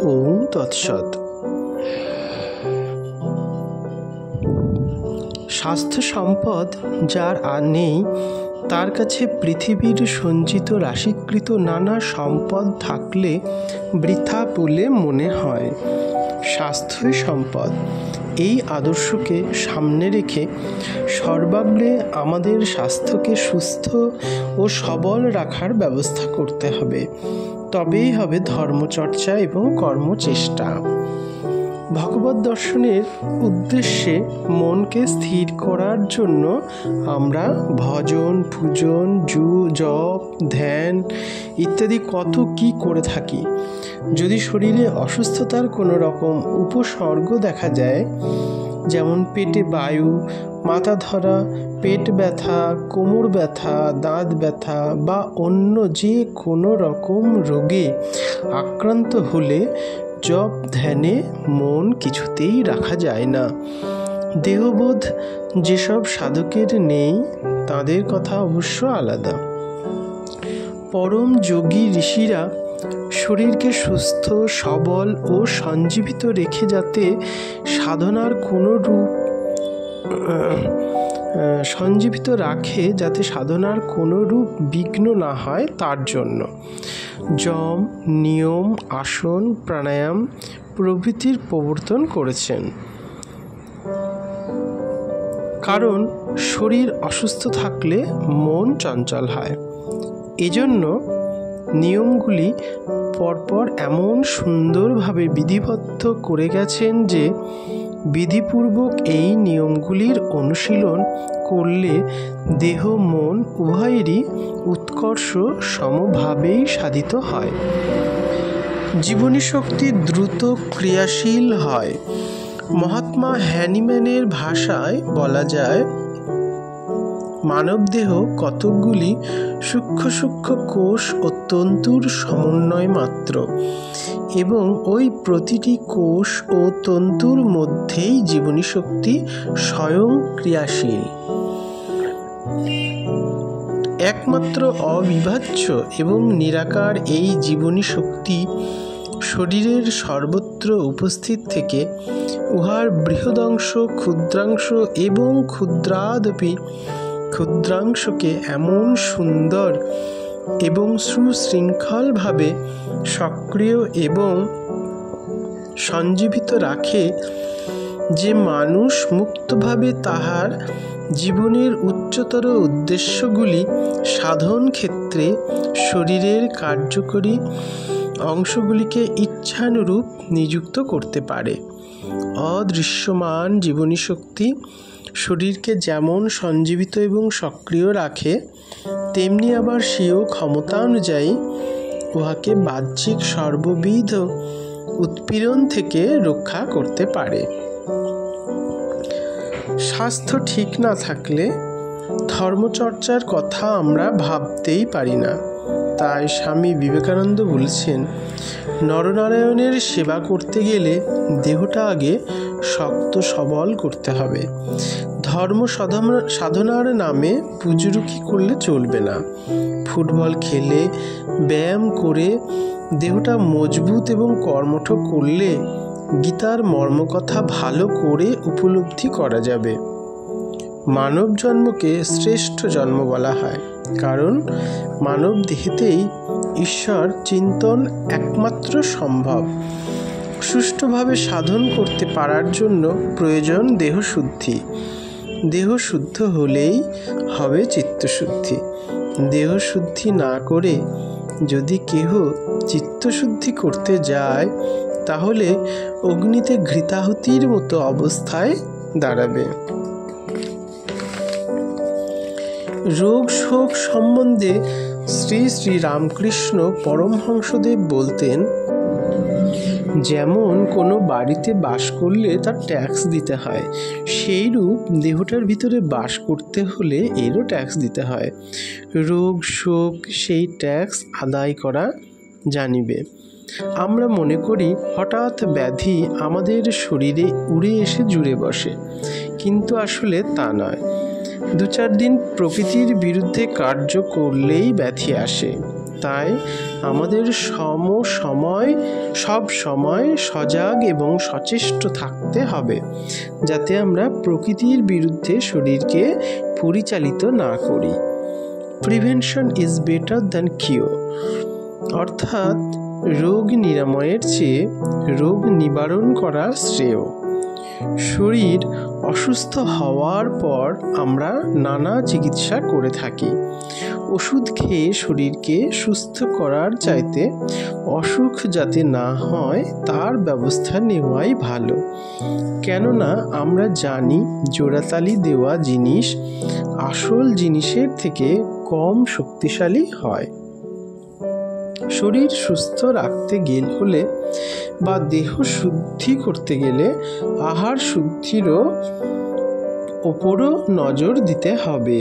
ওম তৎসৎ। স্বাস্থ্য সম্পদ যার আর নেই, তার কাছে পৃথিবীর সঞ্চিত রাশিকৃত নানা সম্পদ থাকলে বৃথা বলে মনে হয়। স্বাস্থ্যই সম্পদ, এই আদর্শকে সামনে রেখে সর্বাগ্রে আমাদের স্বাস্থ্যকে সুস্থ ও সবল রাখার ব্যবস্থা করতে হবে। তবেই হবে ধর্মচর্চা এবং কর্মচেষ্টা। ভগবত দর্শনের উদ্দেশ্যে মনকে স্থির করার জন্য আমরা ভজন, পূজন, জপ, ধ্যান ইত্যাদি কত কি করে থাকি। যদি শরীরে অসুস্থতার কোনো রকম উপসর্গ দেখা যায়, যেমন পেটে বায়ু, মাথা ধরা, পেট ব্যথা, কোমর ব্যথা, দাঁত ব্যথা বা অন্য যে কোনো রকম রোগে আক্রান্ত হলে জপ ধ্যানে মন কিছুতেই রাখা যায় না। দেহবোধ যেসব সাধকের নেই, তাদের কথা অবশ্য আলাদা। পরম যোগী ঋষিরা শরীরকে সুস্থ, সবল ও সঞ্জীবিত রেখে যাতে সাধনার কোনো রূপ সঞ্জীবিত রাখে যাতে সাধনার কোনো রূপ বিঘ্ন না হয়, তার জন্য যম, নিয়ম, আসন, প্রাণায়াম প্রভৃতির প্রবর্তন করেছেন। কারণ শরীর অসুস্থ থাকলে মন চঞ্চল হয়। এজন্য নিয়মগুলি পরপর এমন সুন্দরভাবে বিধিবদ্ধ করে গেছেন যে বিধিপূর্বক এই নিয়মগুলির অনুশীলন করলে দেহ মন উভয়েরই উৎকর্ষ সমভাবেই সাধিত হয়। জীবনী শক্তি দ্রুত ক্রিয়াশীল হয়। মহাত্মা হ্যানিম্যানের ভাষায় বলা যায়, মানবদেহ কতকগুলি সূক্ষ্ম সূক্ষ্ম কোষ ও তন্তুর সমন্বয় মাত্র, এবং ওই প্রতিটি কোষ ও তন্তুর মধ্যেই জীবনী শক্তি স্বয়ং ক্রিয়াশীল। একমাত্র অবিভাজ্য এবং নিরাকার এই জীবনী শক্তি শরীরের সর্বত্র উপস্থিত থেকে উহার বৃহদংশ, ক্ষুদ্রাংশ এবং ক্ষুদ্রাদপি ক্ষুদ্রাংশকে এমন সুন্দর এবং সুশৃঙ্খলভাবে সক্রিয় এবং সঞ্জীবিত রাখে যে মানুষ মুক্তভাবে তাহার জীবনের উচ্চতর উদ্দেশ্যগুলি সাধন ক্ষেত্রে শরীরের কার্যকরী অংশগুলিকে ইচ্ছানুরূপ নিযুক্ত করতে পারে। অদৃশ্যমান জীবনী শক্তি শরীরকে যেমন সঞ্জীবিত এবং সক্রিয় রাখে, তেমনি আবার স্বীয় ক্ষমতা অনুযায়ী উহাকে বাহ্যিক সর্ববিধ উৎপীড়ন থেকে রক্ষা করতে পারে। স্বাস্থ্য ঠিক না থাকলে ধর্মচর্চার কথা আমরা ভাবতেই পারি না। তাই স্বামী বিবেকানন্দ বলছেন, নরনারায়ণের সেবা করতে গেলে দেহটা আগে শক্ত সবল করতে হবে। ধর্ম সাধনার নামে পুজুরুকি করলে চলবে না। ফুটবল খেলে, ব্যায়াম করে দেহটা মজবুত এবং কর্মঠ করলে গীতার মর্মকথা ভালো করে উপলব্ধি করা যাবে। মানব জন্মকে শ্রেষ্ঠ জন্ম বলা হয়, কারণ মানব দেহেতেই ঈশ্বর চিন্তন একমাত্র সম্ভব। সুষ্ঠুভাবে সাধন করতে পারার জন্য প্রয়োজন দেহশুদ্ধি। দেহ শুদ্ধ হলেই হবে চিত্তশুদ্ধি। দেহশুদ্ধি না করে যদি কেহ চিত্তশুদ্ধি করতে যায়, তাহলে অগ্নিতে ঘৃতাহুতির মতো অবস্থায় দাঁড়াবে। রোগ শোক সম্বন্ধে শ্রী শ্রী রামকৃষ্ণ পরমহংসদেব বলতেন, যেমন কোনো বাড়িতে বাস করলে তার ট্যাক্স দিতে হয়, সেইরূপ দেহটার ভিতরে বাস করতে হলে এরও ট্যাক্স দিতে হয়। রোগ শোক সেই ট্যাক্স আদায় করা জানিবে। আমরা মনে করি হঠাৎ ব্যাধি আমাদের শরীরে উড়ে এসে জুড়ে বসে, কিন্তু আসলে তা নয়। 2-4 দিন প্রকৃতির বিরুদ্ধে কার্য করলেই ব্যাধি আসে। তাই আমাদের সব সময় সজাগ এবং সচেষ্ট থাকতে হবে, যাতে আমরা প্রকৃতির বিরুদ্ধে শরীরকে পরিচালিত না করি। Prevention is better than cure, অর্থাৎ রোগ নিরাময়ের চেয়ে রোগ নিবারণ করা শ্রেয়। শরীর অসুস্থ হওয়ার পর আমরা নানা চিকিৎসা করে থাকি। ওষুধ খেয়ে শরীরকে সুস্থ করার চাইতে অসুখ যাতে না হয় তার ব্যবস্থা নেওয়াই ভালো। কেননা আমরা জানি জোড়াতালি দেওয়া জিনিস আসল জিনিসের থেকে কম শক্তিশালী হয়। শরীর সুস্থ রাখতে হলে বা দেহ শুদ্ধি করতে গেলে আহার শুদ্ধিরও ওপরও নজর দিতে হবে।